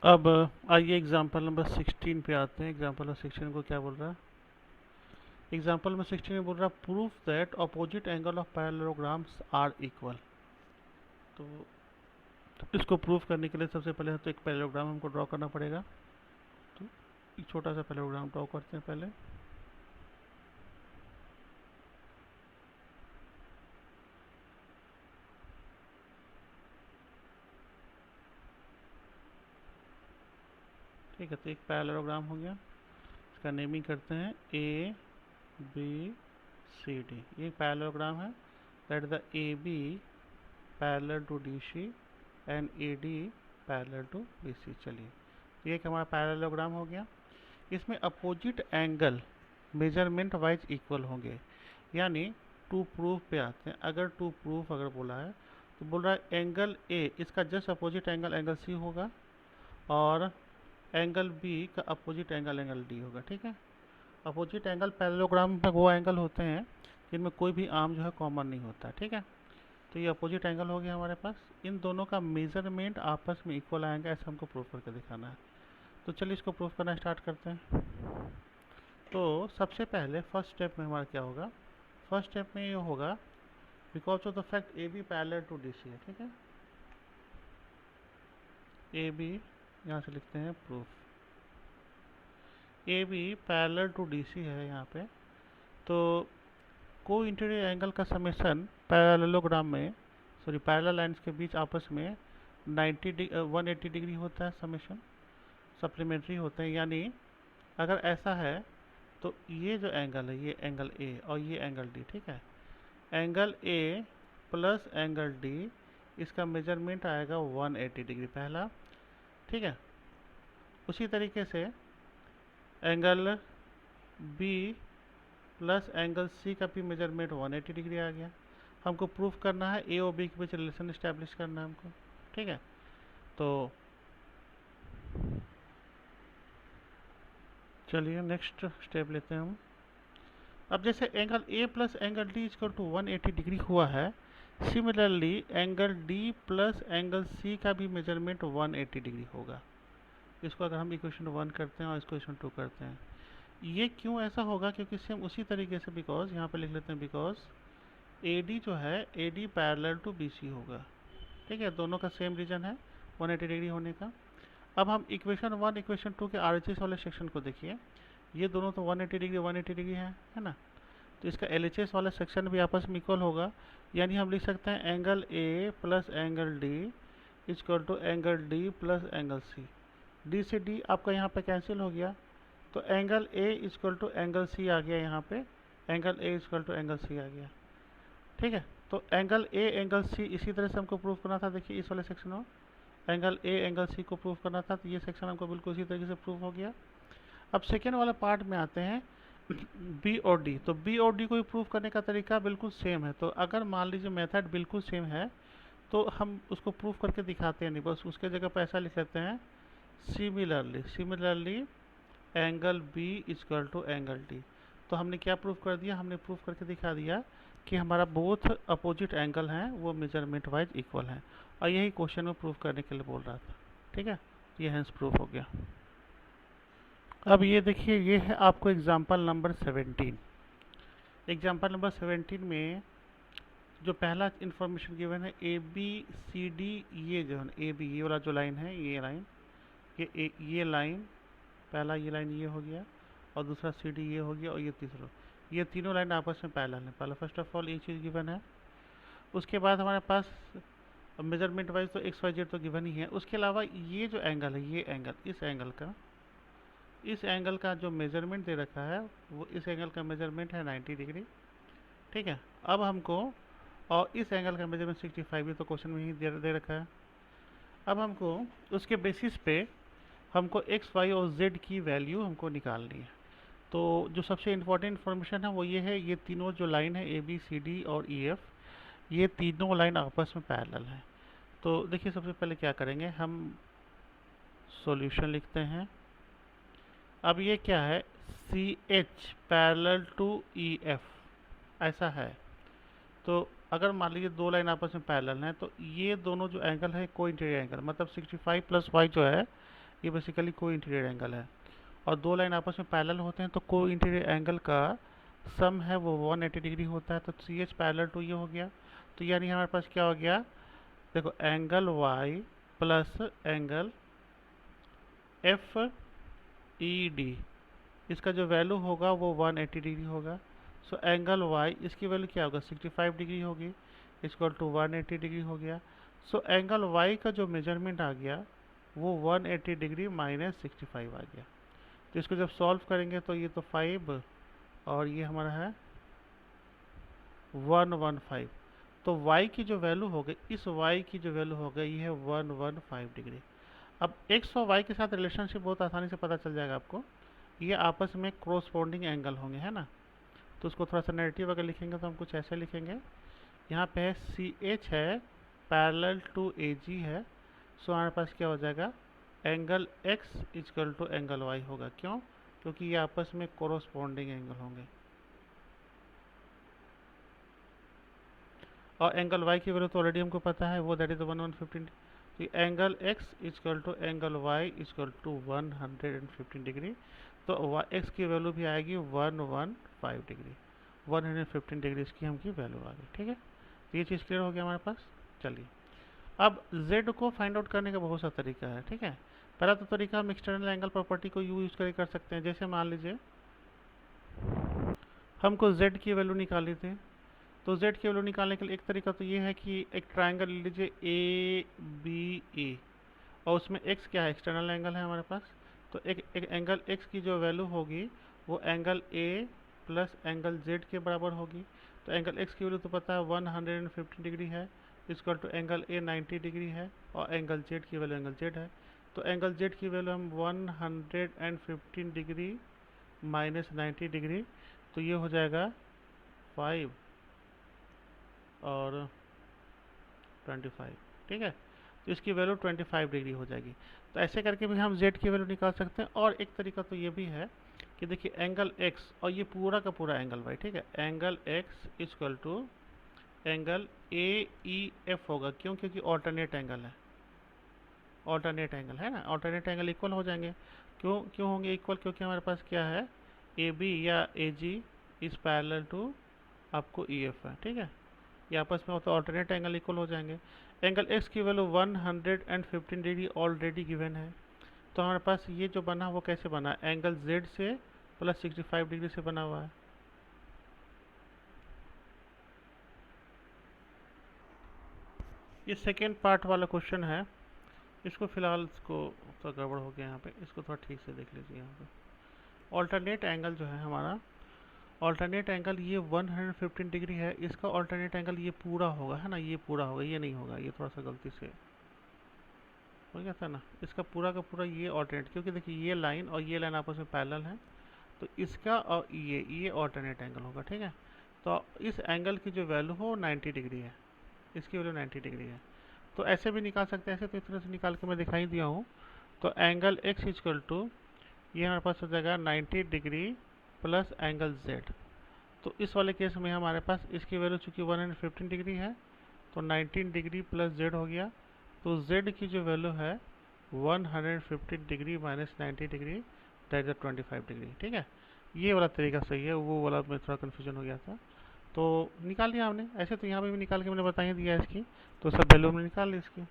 अब आइए example number 16 पे आते हैं। एग्जांपल नंबर 16 को क्या बोल रहा है? एग्जांपल नंबर 16 में बोल रहा है proof that opposite angle of parallelograms are equal. तो इसको प्रूफ करने के लिए सबसे पहले तो एक पैरेललोग्राम हमको ड्रॉ करना पड़ेगा। तो एक छोटा सा पैरेललोग्राम ड्रॉ करते हैं पहले। ठीक है, तो एक पैरेललोग्राम हो गया। इसका नेमिंग करते हैं ए बी सी डी। ये पैरेललोग्राम है। That the A B parallel to D C and A D parallel to B C. चलिए, ये एक हमारा पैरेललोग्राम हो गया। इसमें opposite angle measurement wise equal होंगे। यानी टू प्रूफ पे आते हैं। अगर टू प्रूफ अगर बोला है तो बोल रहा है एंगल ए इसका just opposite angle angle C होगा, और एंगल बी का अपोजिट एंगल एंगल डी होगा। ठीक है, अपोजिट एंगल पैरेललोग्राम में वो एंगल होते हैं जिनमें कोई भी आर्म जो है कॉमन नहीं होता। ठीक है, तो ये अपोजिट एंगल हो गया हमारे पास। इन दोनों का मेजरमेंट आपस में इक्वल आएगा, ऐसा हमको प्रूफ करके दिखाना है। तो चलिए इसको प्रूफ करना स्टार्ट करते हैं। तो सबसे पहले फर्स्ट स्टेप में हमारा क्या होगा? फर्स्ट स्टेप में ये होगा because of the fact A B parallel to D C है। ठीक है, ए बी यहाँ से लिखते हैं proof. A B parallel to D C है यहाँ पे। तो को इंटीरियर एंगल का समेशन पैरेललोग्राम में, सॉरी पैरेलल लाइन्स के बीच आपस में 180 डिग्री होता है समेशन, सप्लीमेंट्री होते हैं। यानी अगर ऐसा है तो ये जो एंगल है ये एंगल ए और ये एंगल डी। ठीक है, angle A plus angle D इसका मेजरमेंट आएगा 180 डिग्री पहला। ठीक है, उसी तरीके से angle B plus angle C का भी मेजरमेंट 180 डिग्री आ गया। हमको प्रूफ करना है ए और बी के बीच रिलेशन इस्टेब्लिश करना है हमको। ठीक है, तो चलिए नेक्स्ट स्टेप लेते हैं हम। अब जैसे angle A plus angle D is equal to 180 degree हुआ है, similarly angle D plus angle C का भी मेजरमेंट 180 डिग्री होगा। इसको अगर हम इक्वेशन 1 करते हैं और इसको इक्वेशन 2 करते हैं, ये क्यों ऐसा होगा? क्योंकि सेम उसी तरीके से, बिकॉज यहाँ पे लिख लेते हैं बिकॉज ए डी जो है A D parallel to B C होगा। ठीक है, दोनों का सेम रीजन है 180 डिग्री होने का। अब हम इक्वेशन 1 इक्वेशन 2 के आरएचएस वाले सेक्शन को देखिए। ये दोनों तो 180 डिग्री है ना? तो इसका एलएचएस वाला सेक्शन भी आपस में इक्वल होगा। यानी हम लिख सकते हैं angle A plus angle D is equal to angle D plus angle C. D से डी आपका यहाँ पे कैंसिल हो गया, तो angle A is equal to angle C आ गया यहाँ पे। Angle A is equal to angle C आ गया। ठीक है, तो एंगल ए एंगल सी इसी तरह से हमको प्रूफ करना था। देखिए इस वाले सेक्शन में एंगल ए एंगल सी को प्रूफ करना था, तो ये सेक्शन हमको बिल्कुल इसी तरीके से प्रूफ हो गया। अब सेकेंड वाला पार्ट में आते हैं बी और डी। तो बी और डी को भी प्रूफ करने का तरीका बिल्कुल सेम है। तो अगर मान लीजिए मेथड बिल्कुल सेम है तो हम उसको प्रूफ करके दिखाते हैं नहीं, बस उसके जगह पर ऐसा लिख लेते हैं similarly angle B is equal to angle D. तो हमने क्या प्रूफ कर दिया? हमने प्रूफ करके दिखा दिया कि हमारा बोथ अपोजिट एंगल हैं वो मेजरमेंट वाइज इक्वल हैं, और यही क्वेश्चन में प्रूफ करने के लिए बोल रहा था। ठीक है, ये हैंस प्रूफ हो गया। अब ये देखिए, ये है आपको एग्जाम्पल नंबर 17। एग्जाम्पल नंबर 17 में जो पहला इंफॉर्मेशन गिवन है ए बी सी डी, ये जो है ए बी ये वाला जो लाइन है, ये लाइन ये लाइन, पहला ये लाइन ये हो गया, और दूसरा सी डी ये हो गया, और ये तीसरा, ये तीनों लाइन आपस में पैरेलल है। पहला फर्स्ट ऑफ ऑल ये चीज़ गिवन है। उसके बाद हमारे पास मेजरमेंट वाइज तो एक्स वाई जेड तो गिवन ही है। उसके अलावा ये जो एंगल है, ये एंगल, इस एंगल का जो मेजरमेंट दे रखा है वो, इस एंगल का मेजरमेंट है 90 डिग्री। ठीक है, अब हमको, और इस एंगल का मेजरमेंट 65 भी तो क्वेश्चन में ही दे रखा है। अब हमको उसके बेसिस पे हमको एक्स वाई और जेड की वैल्यू हमको निकालनी है। तो जो सबसे इम्पोर्टेंट इन्फॉर्मेशन है वो ये है, ये तीनों जो लाइन है ए बी सी डी और ई एफ, ये तीनों लाइन आपस में पैरेलल है। तो देखिए सबसे पहले क्या करेंगे, हम सॉल्यूशन लिखते हैं। अब ये क्या है, C H parallel to E F, ऐसा है। तो अगर मान लीजिए दो लाइन आपस में पैरेलल हैं तो ये दोनों जो एंगल है को इंटीरियर एंगल, मतलब 65 प्लस वाई जो है ये बेसिकली को इंटीरियर एंगल है। और दो लाइन आपस में पैरेलल होते हैं तो को इंटीरियर एंगल का सम है वो 180 डिग्री होता है। तो सी एच पैरेलल टू ये हो गया। तो यानी हमारे पास क्या हो गया, देखो angle Y plus angle F E D, इसका जो वैल्यू होगा वो 180 डिग्री होगा। सो एंगल वाई इसकी वैल्यू क्या होगा 65 डिग्री होगी, इक्वल टू 180 डिग्री हो गया। सो एंगल वाई का जो मेजरमेंट आ गया वो 180 डिग्री माइनस 65 आ गया। तो इसको जब सॉल्व करेंगे तो ये तो 5 और ये हमारा है 115। तो y की जो वैल्यू हो गई, इस y की जो वैल्यू हो गई है 115 डिग्री। अब x और y के साथ रिलेशनशिप बहुत आसानी से पता चल जाएगा आपको, ये आपस में कोरस्पोंडिंग एंगल होंगे, है ना। तो उसको थोड़ा सा नेगेटिव अगर लिखेंगे तो हम कुछ ऐसे लिखेंगे, यहाँ पे है सी एच है पैरेलल टू ए जी है। सो हमारे पास क्या हो जाएगा, angle x equal to angle y होगा। क्यों? क्योंकि ये आपस में कोरस्पोंडिंग एंगल होंगे। और एंगल y की वैल्यू तो ऑलरेडी हमको पता है, वो दैट इज 115। तो angle x equal to angle y equal to 115 degree. तो x की वैल्यू भी आएगी 115 डिग्री, 115 डिग्री इसकी हमकी वैल्यू आ गई। ठीक है, तो ये चीज़ क्लियर हो गया हमारे पास। चलिए, अब z को फाइंड आउट करने का बहुत सा तरीका है। ठीक है, पहला तो तरीका हम एक्सटर्नल एंगल प्रॉपर्टी को यूज करके कर सकते हैं। जैसे मान लीजिए हमको z की वैल्यू निकाली थी, तो z की वैल्यू निकालने के लिए एक तरीका तो ये है कि एक ट्रायंगल ले लीजिए ए बी ए, और उसमें x क्या है, एक्सटर्नल एंगल है हमारे पास। तो एक एंगल x की जो वैल्यू होगी वो angle a plus angle z के बराबर होगी। तो एंगल x की वैल्यू तो पता है 115 डिग्री है, equal to angle a 90 degree है, और एंगल z की वैल्यू एंगल z है। तो एंगल z की वैल्यू हम 115 डिग्री माइनस 90 डिग्री, तो ये हो जाएगा 5 और 25। ठीक है, तो इसकी वैल्यू 25 डिग्री हो जाएगी। तो ऐसे करके भी हम z की वैल्यू निकाल सकते हैं। और एक तरीका तो ये भी है कि देखिए एंगल x और ये पूरा का पूरा एंगल y, ठीक है, angle x equal to angle A E F होगा। क्यों? क्योंकि ऑल्टरनेट एंगल है, ऑल्टरनेट एंगल है ना, ऑल्टरनेट एंगल इक्वल हो जाएंगे। क्यों क्यों होंगे इक्वल? क्योंकि हमारे पास क्या है, ए बी या ए जी इज पैरेलल टू आपको ई एफ है। ठीक है, ये आपस में तो ऑल्टरनेट एंगल इक्वल हो जाएंगे। एंगल x की वैल्यू 115 डिग्री ऑलरेडी गिवन है। तो हमारे पास ये जो बना वो कैसे बना, एंगल z से प्लस 65 डिग्री से बना हुआ है। ये सेकेंड पार्ट वाला क्वेश्चन है, इसको फिलहाल इसको थोड़ा गड़बड़ हो गया यहाँ पे, इसको थोड़ा ठीक से देख लीजिए। यहाँ पे ऑल्टरनेट एंगल जो है हमारा, ऑल्टरनेट एंगल ये 115 डिग्री है, इसका ऑल्टरनेट एंगल ये पूरा होगा, है ना, ये पूरा होगा, ये नहीं होगा, ये थोड़ा सा गलती से हो गया था ना। इसका पूरा का पूरा ये ऑल्टरनेट, क्योंकि देखिए ये लाइन और ये लाइन आपस में पैरेलल है, तो इसका और ये ऑल्टरनेट एंगल होगा। ठीक है, तो इस एंगल की जो वैल्यू हो 90 डिग्री है, इसकी वैल्यू 90 डिग्री है। तो ऐसे भी निकाल सकते हैं, ऐसे तो इस तरह से निकाल के मैं दिखाई दिया हूँ। तो एंगल x इक्वल टू ये हमारे पास हो जाएगा 90 डिग्री प्लस एंगल z। तो इस वाले केस में हमारे पास इसकी वैल्यू चूँकि 115 डिग्री है, तो 19 डिग्री प्लस z हो गया। तो z की जो वैल्यू है 115 degree minus 90 degree, that is 25 degree. ठीक है, ये वाला तरीका सही है, वो वाला में थोड़ा कन्फ्यूजन हो गया था। तो निकाल लिया हमने, ऐसे तो यहाँ पे भी निकाल के मैंने बता ही दिया इसकी, तो सब वैल्यू हमने निकाल ली इसकी।